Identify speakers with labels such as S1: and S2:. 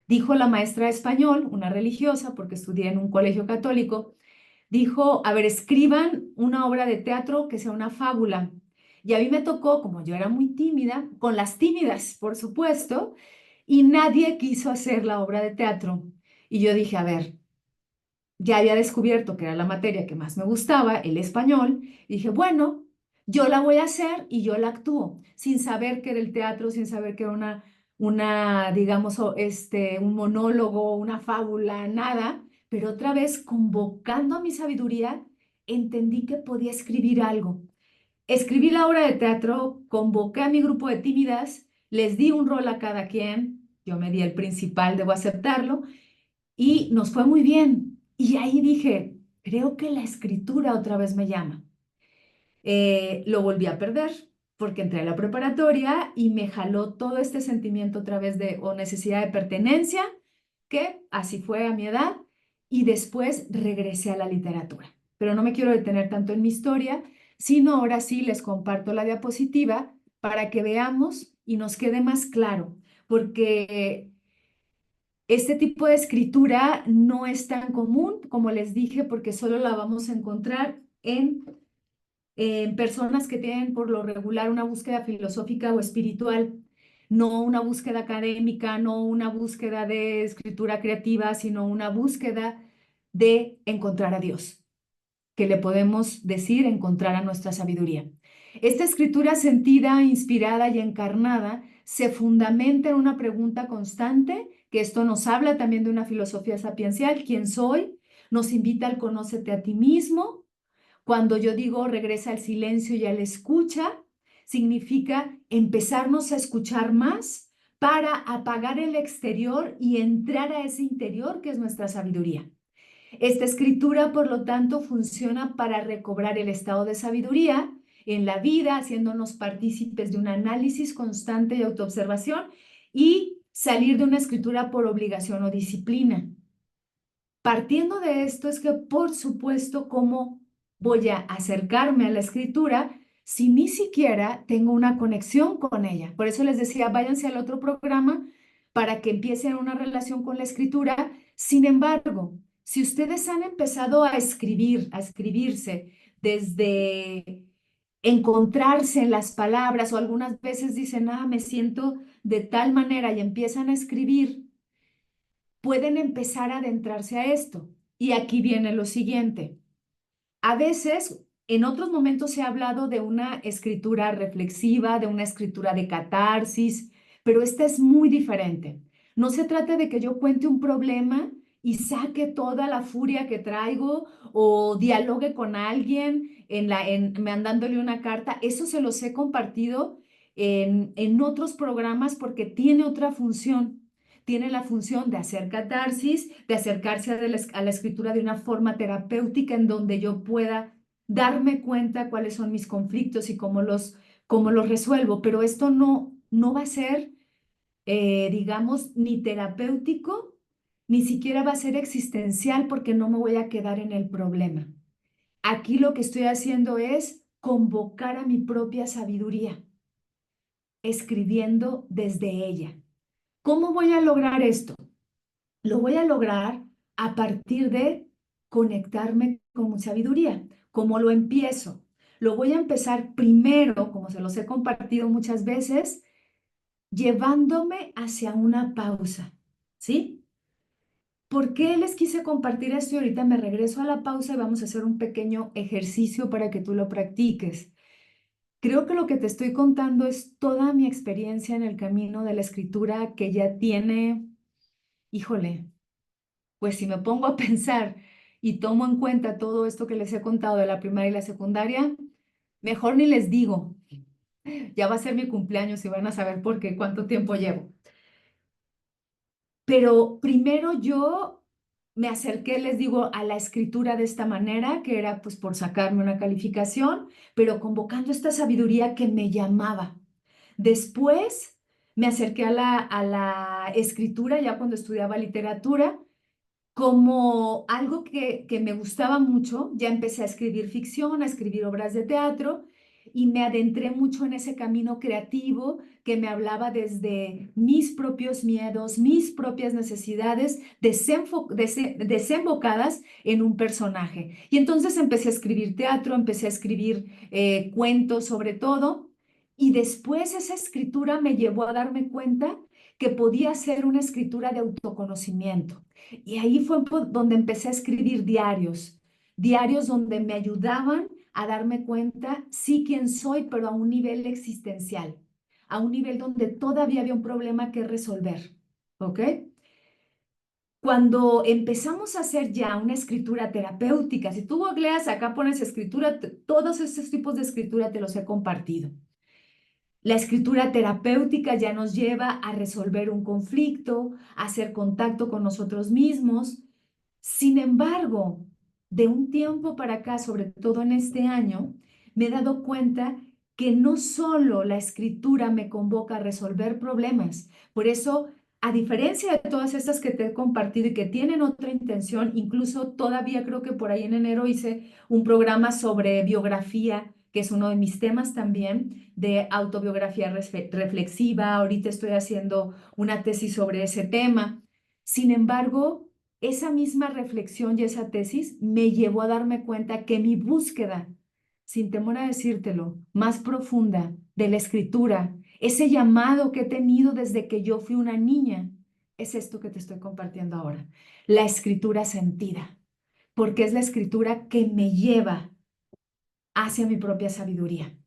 S1: Dijo la maestra de español, una religiosa, porque estudié en un colegio católico, dijo, a ver, escriban una obra de teatro que sea una fábula. Y a mí me tocó, como yo era muy tímida, con las tímidas, por supuesto, y nadie quiso hacer la obra de teatro. Y yo dije, a ver, ya había descubierto que era la materia que más me gustaba, el español, y dije, bueno, yo la voy a hacer y yo la actúo, sin saber que era el teatro, sin saber que era digamos, un monólogo, una fábula, nada, pero otra vez convocando a mi sabiduría, entendí que podía escribir algo. Escribí la obra de teatro, convoqué a mi grupo de tímidas, les di un rol a cada quien, yo me di el principal, debo aceptarlo, y nos fue muy bien. Y ahí dije, creo que la escritura otra vez me llama. Lo volví a perder porque entré a la preparatoria y me jaló todo este sentimiento otra vez de o necesidad de pertenencia, que así fue a mi edad, y después regresé a la literatura. Pero no me quiero detener tanto en mi historia, sino ahora sí les comparto la diapositiva para que veamos y nos quede más claro, porque este tipo de escritura no es tan común, como les dije, porque solo la vamos a encontrar en personas que tienen por lo regular una búsqueda filosófica o espiritual, no una búsqueda académica, no una búsqueda de escritura creativa, sino una búsqueda de encontrar a Dios, que le podemos decir encontrar a nuestra sabiduría. Esta escritura sentida, inspirada y encarnada se fundamenta en una pregunta constante, que esto nos habla también de una filosofía sapiencial, ¿quién soy? Nos invita al conócete a ti mismo. Cuando yo digo regresa al silencio y a la escucha, significa empezarnos a escuchar más para apagar el exterior y entrar a ese interior que es nuestra sabiduría. Esta escritura, por lo tanto, funciona para recobrar el estado de sabiduría en la vida, haciéndonos partícipes de un análisis constante y autoobservación y salir de una escritura por obligación o disciplina. Partiendo de esto es que, por supuesto, ¿cómo voy a acercarme a la escritura si ni siquiera tengo una conexión con ella? Por eso les decía, váyanse al otro programa para que empiecen una relación con la escritura. Sin embargo, si ustedes han empezado a escribir, a escribirse desde encontrarse en las palabras o algunas veces dicen, me siento de tal manera y empiezan a escribir, pueden empezar a adentrarse a esto. Y aquí viene lo siguiente. A veces, en otros momentos se ha hablado de una escritura reflexiva, de una escritura de catarsis, pero esta es muy diferente. No se trata de que yo cuente un problema y saque toda la furia que traigo o dialogue con alguien mandándole una carta. Eso se los he compartido en otros programas porque tiene otra función. Tiene la función de hacer catarsis, de acercarse a la escritura de una forma terapéutica en donde yo pueda darme cuenta cuáles son mis conflictos y cómo los resuelvo. Pero esto no va a ser, digamos, ni terapéutico, ni siquiera va a ser existencial porque no me voy a quedar en el problema. Aquí lo que estoy haciendo es convocar a mi propia sabiduría, escribiendo desde ella. ¿Cómo voy a lograr esto? Lo voy a lograr a partir de conectarme con mi sabiduría. ¿Cómo lo empiezo? Lo voy a empezar primero, como se los he compartido muchas veces, llevándome hacia una pausa, ¿sí? ¿Por qué les quise compartir esto? Y ahorita me regreso a la pausa y vamos a hacer un pequeño ejercicio para que tú lo practiques. Creo que lo que te estoy contando es toda mi experiencia en el camino de la escritura que ya tiene, híjole, pues si me pongo a pensar y tomo en cuenta todo esto que les he contado de la primaria y la secundaria, mejor ni les digo. Ya va a ser mi cumpleaños y van a saber por qué, cuánto tiempo llevo. Pero primero yo me acerqué, les digo, a la escritura de esta manera, que era pues por sacarme una calificación, pero convocando esta sabiduría que me llamaba. Después me acerqué a la escritura ya cuando estudiaba literatura como algo que me gustaba mucho, ya empecé a escribir ficción, a escribir obras de teatro y me adentré mucho en ese camino creativo que me hablaba desde mis propios miedos, mis propias necesidades, desembocadas en un personaje. Y entonces empecé a escribir teatro, empecé a escribir cuentos sobre todo, y después esa escritura me llevó a darme cuenta que podía ser una escritura de autoconocimiento. Y ahí fue donde empecé a escribir diarios, diarios donde me ayudaban a darme cuenta, sí, quién soy, pero a un nivel existencial, a un nivel donde todavía había un problema que resolver, ¿ok? Cuando empezamos a hacer ya una escritura terapéutica, si tú googleas, acá pones escritura, todos estos tipos de escritura te los he compartido. La escritura terapéutica ya nos lleva a resolver un conflicto, a hacer contacto con nosotros mismos. Sin embargo, de un tiempo para acá, sobre todo en este año, me he dado cuenta que no solo la escritura me convoca a resolver problemas. Por eso, a diferencia de todas estas que te he compartido y que tienen otra intención, incluso todavía creo que por ahí en enero hice un programa sobre biografía, que es uno de mis temas también, de autobiografía reflexiva. Ahorita estoy haciendo una tesis sobre ese tema. Sin embargo, esa misma reflexión y esa tesis me llevó a darme cuenta que mi búsqueda, sin temor a decírtelo, más profunda de la escritura, ese llamado que he tenido desde que yo fui una niña, es esto que te estoy compartiendo ahora, la escritura sentida, porque es la escritura que me lleva hacia mi propia sabiduría.